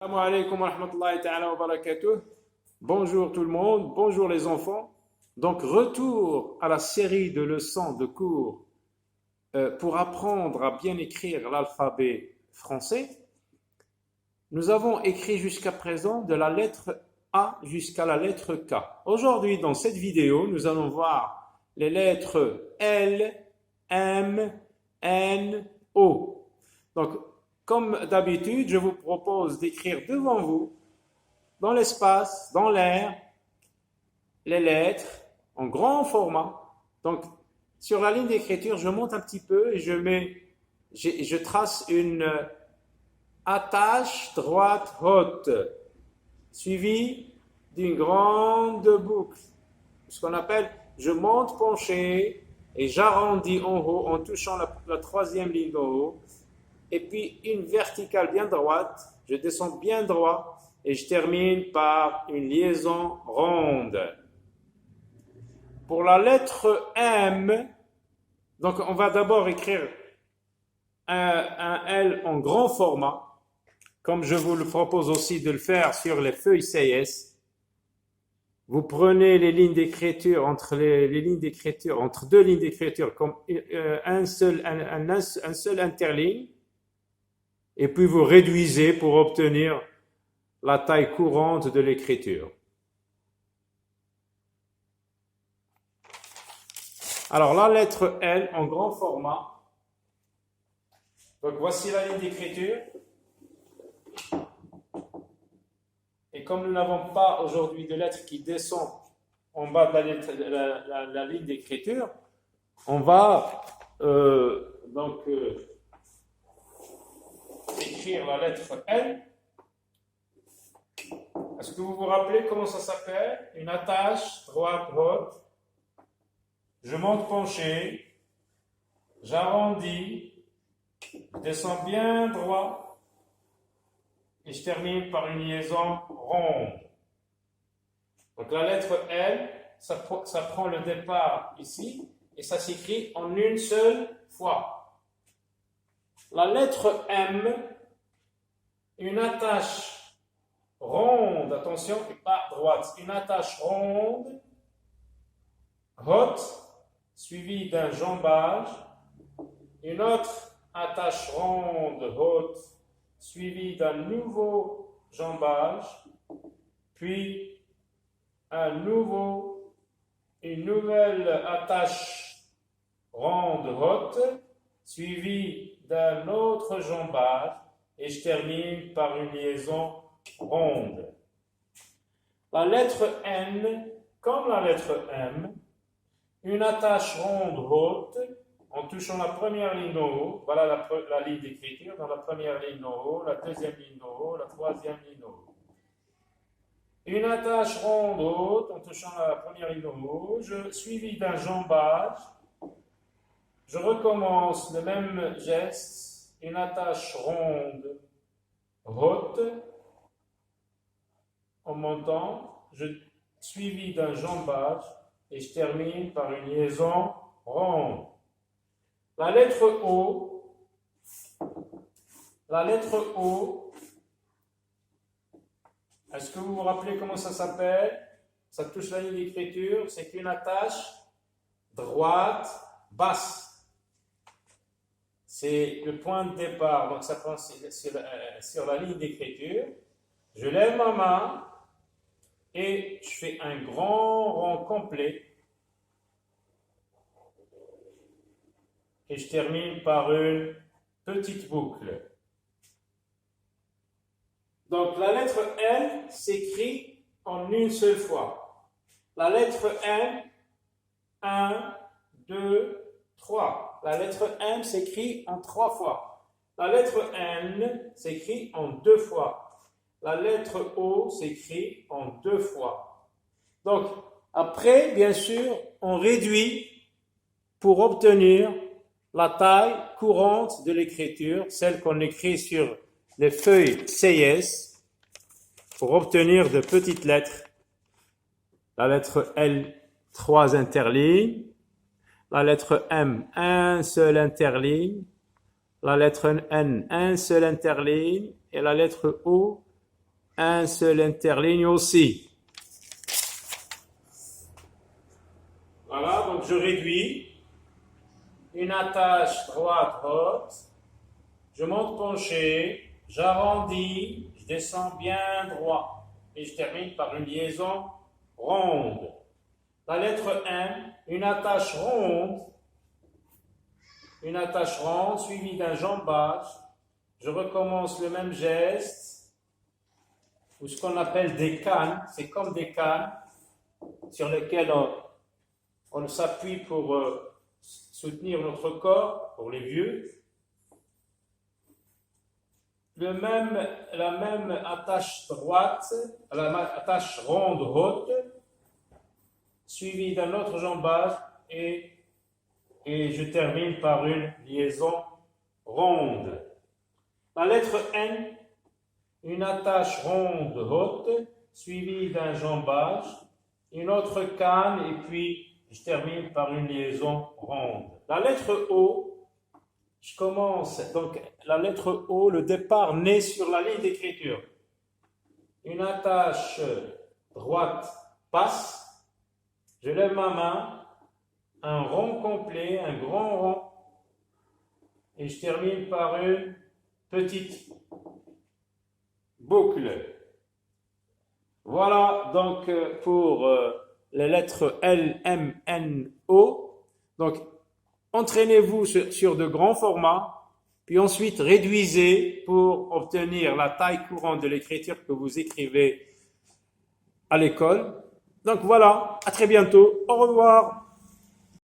Assalamu alaikum wa rahmatullahi ta'ala wa barakatuh. Bonjour tout le monde, bonjour les enfants. Donc retour à la série de leçons de cours pour apprendre à bien écrire l'alphabet français. Nous avons écrit jusqu'à présent de la lettre A jusqu'à la lettre K. Aujourd'hui dans cette vidéo, nous allons voir les lettres L, M, N, O. Donc comme d'habitude, je vous propose d'écrire devant vous, dans l'espace, dans l'air, les lettres en grand format. Donc, sur la ligne d'écriture, je monte un petit peu et je trace une attache droite haute, suivie d'une grande boucle. Ce qu'on appelle, je monte penché et j'arrondis en haut en touchant la troisième ligne en haut. Et puis une verticale bien droite, je descends bien droit et je termine par une liaison ronde. Pour la lettre M, donc on va d'abord écrire un L en grand format, comme je vous le propose aussi de le faire sur les feuilles CIS. Vous prenez les lignes d'écriture entre entre deux lignes d'écriture comme un seul interligne. Et puis vous réduisez pour obtenir la taille courante de l'écriture. Alors la lettre L en grand format. Donc voici la ligne d'écriture. Et comme nous n'avons pas aujourd'hui de lettre qui descend en bas de la ligne d'écriture, on va écrire la lettre L. Est-ce que vous vous rappelez comment ça s'appelle? Une attache droite haute. Je monte penché. J'arrondis. Je descends bien droit. Et je termine par une liaison ronde. Donc la lettre L, ça prend le départ ici. Et ça s'écrit en une seule fois. La lettre M, une attache ronde, attention, pas droite, une attache ronde, haute, suivie d'un jambage, une autre attache ronde, haute, suivie d'un nouveau jambage, puis une nouvelle attache ronde, haute, suivie d'un autre jambage, et je termine par une liaison ronde. La lettre N, comme la lettre M, une attache ronde haute, en touchant la première ligne en haut, voilà la ligne d'écriture, dans la première ligne en haut, la deuxième ligne en haut, la troisième ligne en haut. Une attache ronde haute, en touchant la première ligne en haut, suivi d'un jambage. Je recommence le même geste, une attache ronde haute, en montant, suivi d'un jambage, et je termine par une liaison ronde. La lettre O, est-ce que vous vous rappelez comment ça s'appelle? Ça touche la ligne d'écriture, c'est une attache droite basse. C'est le point de départ, donc ça prend sur la ligne d'écriture. Je lève ma main et je fais un grand rond complet. Et je termine par une petite boucle. Donc la lettre L s'écrit en une seule fois. La lettre N, 1, 2, 3. La lettre M s'écrit en 3 fois. La lettre N s'écrit en 2 fois. La lettre O s'écrit en 2 fois. Donc, après, bien sûr, on réduit pour obtenir la taille courante de l'écriture, celle qu'on écrit sur les feuilles CIS, pour obtenir de petites lettres. La lettre L, 3 interlignes. La lettre M, un seul interligne. La lettre N, un seul interligne. Et la lettre O, un seul interligne aussi. Voilà, donc je réduis. Une attache droite haute. Je monte penché, j'arrondis, je descends bien droit. Et je termine par une liaison ronde. La lettre M, une attache ronde suivie d'un jambage. Je recommence le même geste, ou ce qu'on appelle des cannes. C'est comme des cannes sur lesquelles on s'appuie pour soutenir notre corps, pour les vieux. La même attache droite, attache ronde haute, suivie d'un autre jambage et je termine par une liaison ronde. La lettre N, une attache ronde haute, suivie d'un jambage, une autre canne et puis je termine par une liaison ronde. La lettre O, je commence, donc la lettre O, le départ naît sur la ligne d'écriture. Une attache droite passe, je lève ma main, un rond complet, un grand rond, et je termine par une petite boucle. Voilà donc pour les lettres L, M, N, O. Donc, entraînez-vous sur de grands formats, puis ensuite réduisez pour obtenir la taille courante de l'écriture que vous écrivez à l'école. Donc voilà, à très bientôt, au revoir.